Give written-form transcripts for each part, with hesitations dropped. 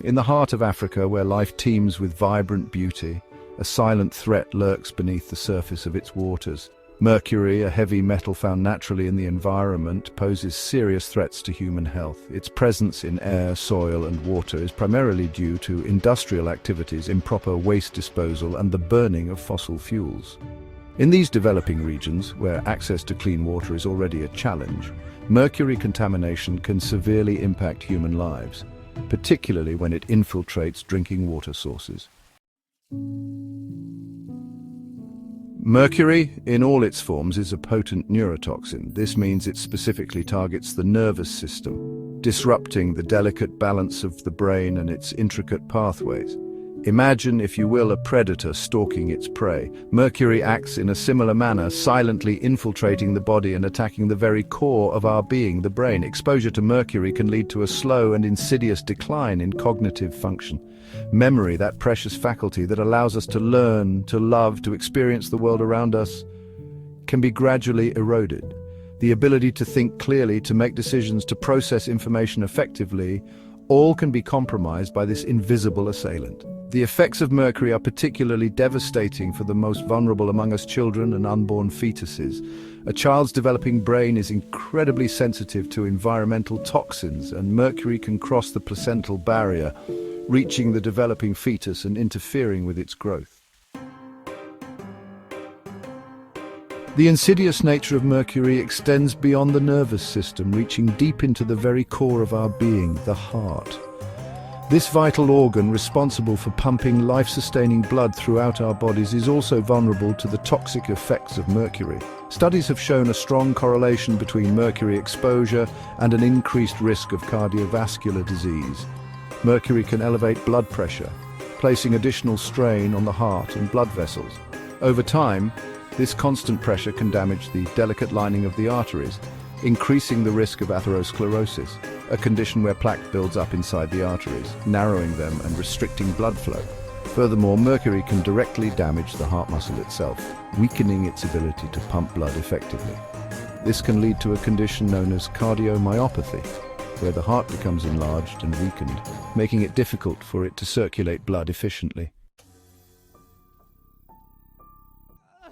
In the heart of Africa, where life teems with vibrant beauty, a silent threat lurks beneath the surface of its waters. Mercury, a heavy metal found naturally in the environment, poses serious threats to human health. Its presence in air, soil and water is primarily due to industrial activities, improper waste disposal and the burning of fossil fuels. In these developing regions, where access to clean water is already a challenge, mercury contamination can severely impact human lives, particularly when it infiltrates drinking water sources. Mercury, in all its forms, is a potent neurotoxin. This means it specifically targets the nervous system, disrupting the delicate balance of the brain and its intricate pathways. Imagine, if you will, a predator stalking its prey. Mercury acts in a similar manner, silently infiltrating the body and attacking the very core of our being, the brain. Exposure to mercury can lead to a slow and insidious decline in cognitive function. Memory, that precious faculty that allows us to learn, to love, to experience the world around us, can be gradually eroded. The ability to think clearly, to make decisions, to process information effectively, all can be compromised by this invisible assailant. The effects of mercury are particularly devastating for the most vulnerable among us, children and unborn fetuses. A child's developing brain is incredibly sensitive to environmental toxins, and mercury can cross the placental barrier, reaching the developing fetus and interfering with its growth. The insidious nature of mercury extends beyond the nervous system, reaching deep into the very core of our being, the heart. This vital organ, responsible for pumping life-sustaining blood throughout our bodies, is also vulnerable to the toxic effects of mercury. Studies have shown a strong correlation between mercury exposure and an increased risk of cardiovascular disease. Mercury can elevate blood pressure, placing additional strain on the heart and blood vessels. Over time, this constant pressure can damage the delicate lining of the arteries, increasing the risk of atherosclerosis, a condition where plaque builds up inside the arteries, narrowing them and restricting blood flow. Furthermore, mercury can directly damage the heart muscle itself, weakening its ability to pump blood effectively. This can lead to a condition known as cardiomyopathy, where the heart becomes enlarged and weakened, making it difficult for it to circulate blood efficiently.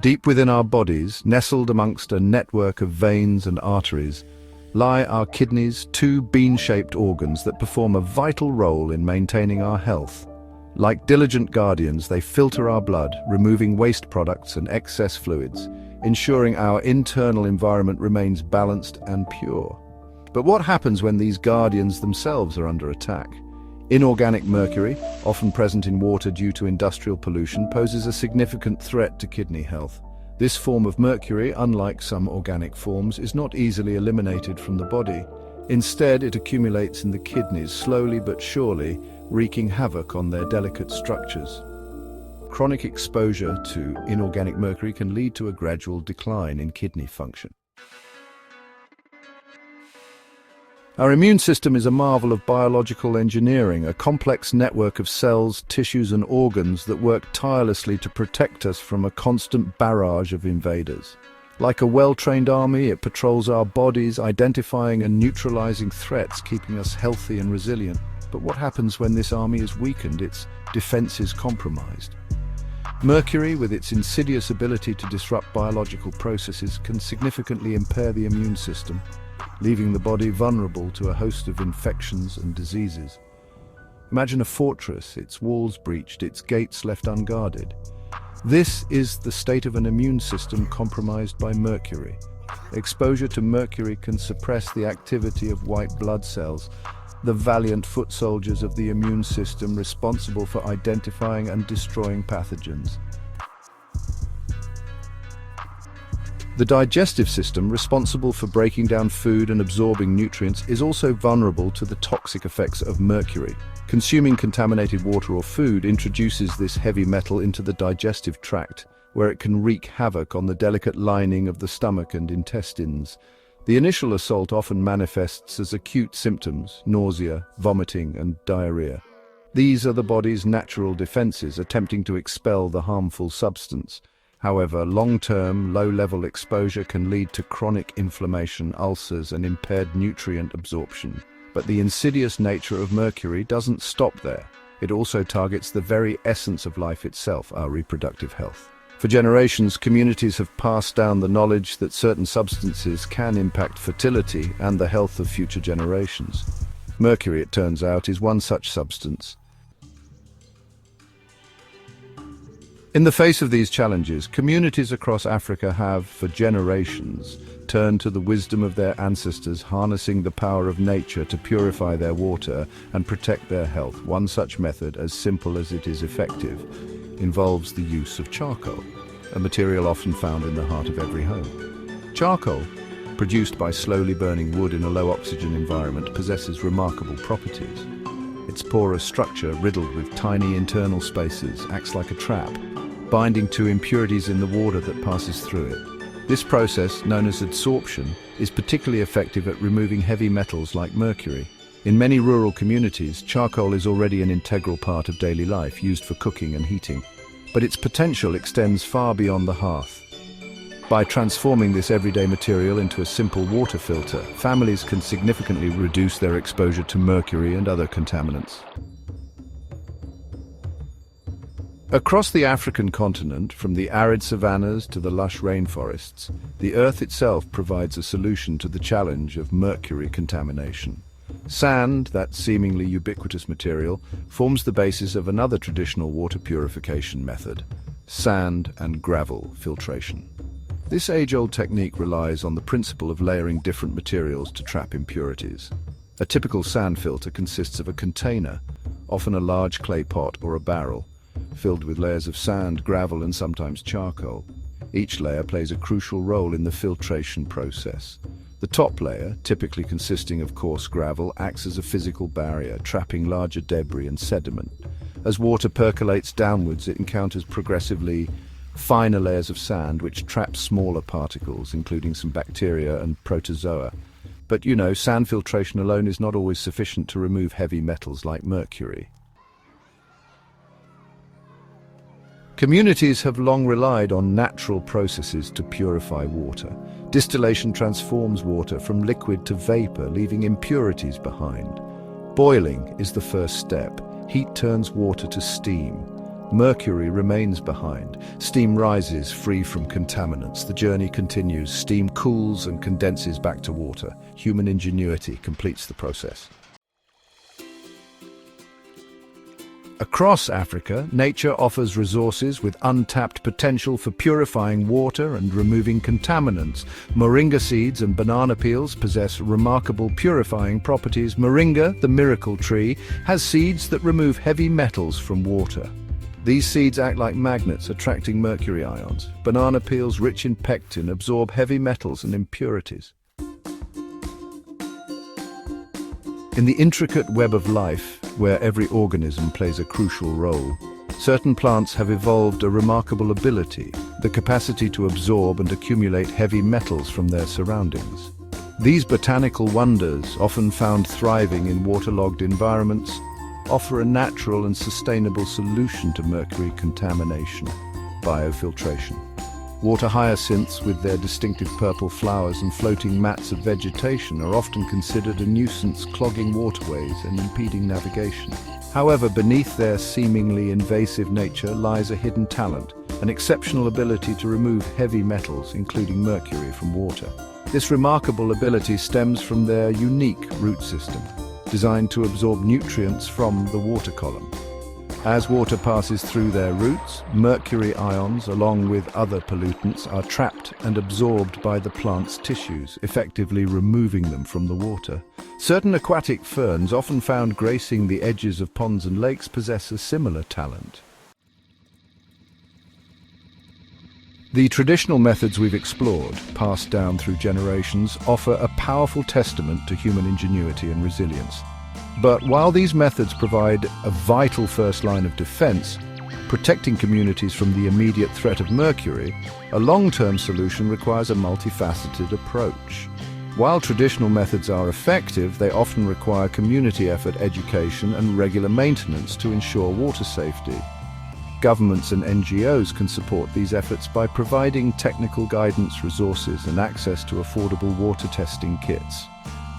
Deep within our bodies, nestled amongst a network of veins and arteries, lie our kidneys, two bean-shaped organs that perform a vital role in maintaining our health. Like diligent guardians, they filter our blood, removing waste products and excess fluids, ensuring our internal environment remains balanced and pure. But what happens when these guardians themselves are under attack? Inorganic mercury, often present in water due to industrial pollution, poses a significant threat to kidney health. This form of mercury, unlike some organic forms, is not easily eliminated from the body. Instead, it accumulates in the kidneys, slowly but surely, wreaking havoc on their delicate structures. Chronic exposure to inorganic mercury can lead to a gradual decline in kidney function. Our immune system is a marvel of biological engineering, a complex network of cells, tissues and organs that work tirelessly to protect us from a constant barrage of invaders. Like a well-trained army, it patrols our bodies, identifying and neutralizing threats, keeping us healthy and resilient. But what happens when this army is weakened, its defenses compromised? Mercury, with its insidious ability to disrupt biological processes, can significantly impair the immune system, leaving the body vulnerable to a host of infections and diseases. Imagine a fortress, its walls breached, its gates left unguarded. This is the state of an immune system compromised by mercury. Exposure to mercury can suppress the activity of white blood cells, the valiant foot soldiers of the immune system responsible for identifying and destroying pathogens. The digestive system, responsible for breaking down food and absorbing nutrients, is also vulnerable to the toxic effects of mercury. Consuming contaminated water or food introduces this heavy metal into the digestive tract, where it can wreak havoc on the delicate lining of the stomach and intestines. The initial assault often manifests as acute symptoms, nausea, vomiting, and diarrhea. These are the body's natural defenses attempting to expel the harmful substance. However, long-term, low-level exposure can lead to chronic inflammation, ulcers, and impaired nutrient absorption. But the insidious nature of mercury doesn't stop there. It also targets the very essence of life itself, our reproductive health. For generations, communities have passed down the knowledge that certain substances can impact fertility and the health of future generations. Mercury, it turns out, is one such substance. In the face of these challenges, communities across Africa have, for generations, turned to the wisdom of their ancestors, harnessing the power of nature to purify their water and protect their health. One such method, as simple as it is effective, involves the use of charcoal, a material often found in the heart of every home. Charcoal, produced by slowly burning wood in a low-oxygen environment, possesses remarkable properties. Its porous structure, riddled with tiny internal spaces, acts like a trap, binding to impurities in the water that passes through it. This process, known as adsorption, is particularly effective at removing heavy metals like mercury. In many rural communities, charcoal is already an integral part of daily life, used for cooking and heating. But its potential extends far beyond the hearth. By transforming this everyday material into a simple water filter, families can significantly reduce their exposure to mercury and other contaminants. Across the African continent, from the arid savannas to the lush rainforests, the Earth itself provides a solution to the challenge of mercury contamination. Sand, that seemingly ubiquitous material, forms the basis of another traditional water purification method: sand and gravel filtration. This age-old technique relies on the principle of layering different materials to trap impurities. A typical sand filter consists of a container, often a large clay pot or a barrel, filled with layers of sand, gravel, and sometimes charcoal. Each layer plays a crucial role in the filtration process. The top layer, typically consisting of coarse gravel, acts as a physical barrier, trapping larger debris and sediment. As water percolates downwards, it encounters progressively finer layers of sand, which trap smaller particles, including some bacteria and protozoa. But sand filtration alone is not always sufficient to remove heavy metals like mercury. Communities have long relied on natural processes to purify water. Distillation transforms water from liquid to vapor, leaving impurities behind. Boiling is the first step. Heat turns water to steam. Mercury remains behind. Steam rises, free from contaminants. The journey continues. Steam cools and condenses back to water. Human ingenuity completes the process. Across Africa, nature offers resources with untapped potential for purifying water and removing contaminants. Moringa seeds and banana peels possess remarkable purifying properties. Moringa, the miracle tree, has seeds that remove heavy metals from water. These seeds act like magnets, attracting mercury ions. Banana peels, rich in pectin, absorb heavy metals and impurities. In the intricate web of life, where every organism plays a crucial role, certain plants have evolved a remarkable ability, the capacity to absorb and accumulate heavy metals from their surroundings. These botanical wonders, often found thriving in waterlogged environments, offer a natural and sustainable solution to mercury contamination: biofiltration. Water hyacinths, with their distinctive purple flowers and floating mats of vegetation, are often considered a nuisance, clogging waterways and impeding navigation. However, beneath their seemingly invasive nature lies a hidden talent, an exceptional ability to remove heavy metals, including mercury, from water. This remarkable ability stems from their unique root system, designed to absorb nutrients from the water column. As water passes through their roots, mercury ions, along with other pollutants, are trapped and absorbed by the plant's tissues, effectively removing them from the water. Certain aquatic ferns, often found gracing the edges of ponds and lakes, possess a similar talent. The traditional methods we've explored, passed down through generations, offer a powerful testament to human ingenuity and resilience. But while these methods provide a vital first line of defense, protecting communities from the immediate threat of mercury, a long-term solution requires a multifaceted approach. While traditional methods are effective, they often require community effort, education, and regular maintenance to ensure water safety. Governments and NGOs can support these efforts by providing technical guidance, resources, and access to affordable water testing kits.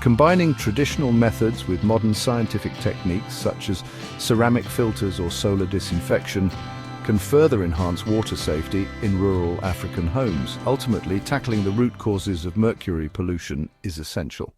Combining traditional methods with modern scientific techniques such as ceramic filters or solar disinfection can further enhance water safety in rural African homes. Ultimately, tackling the root causes of mercury pollution is essential.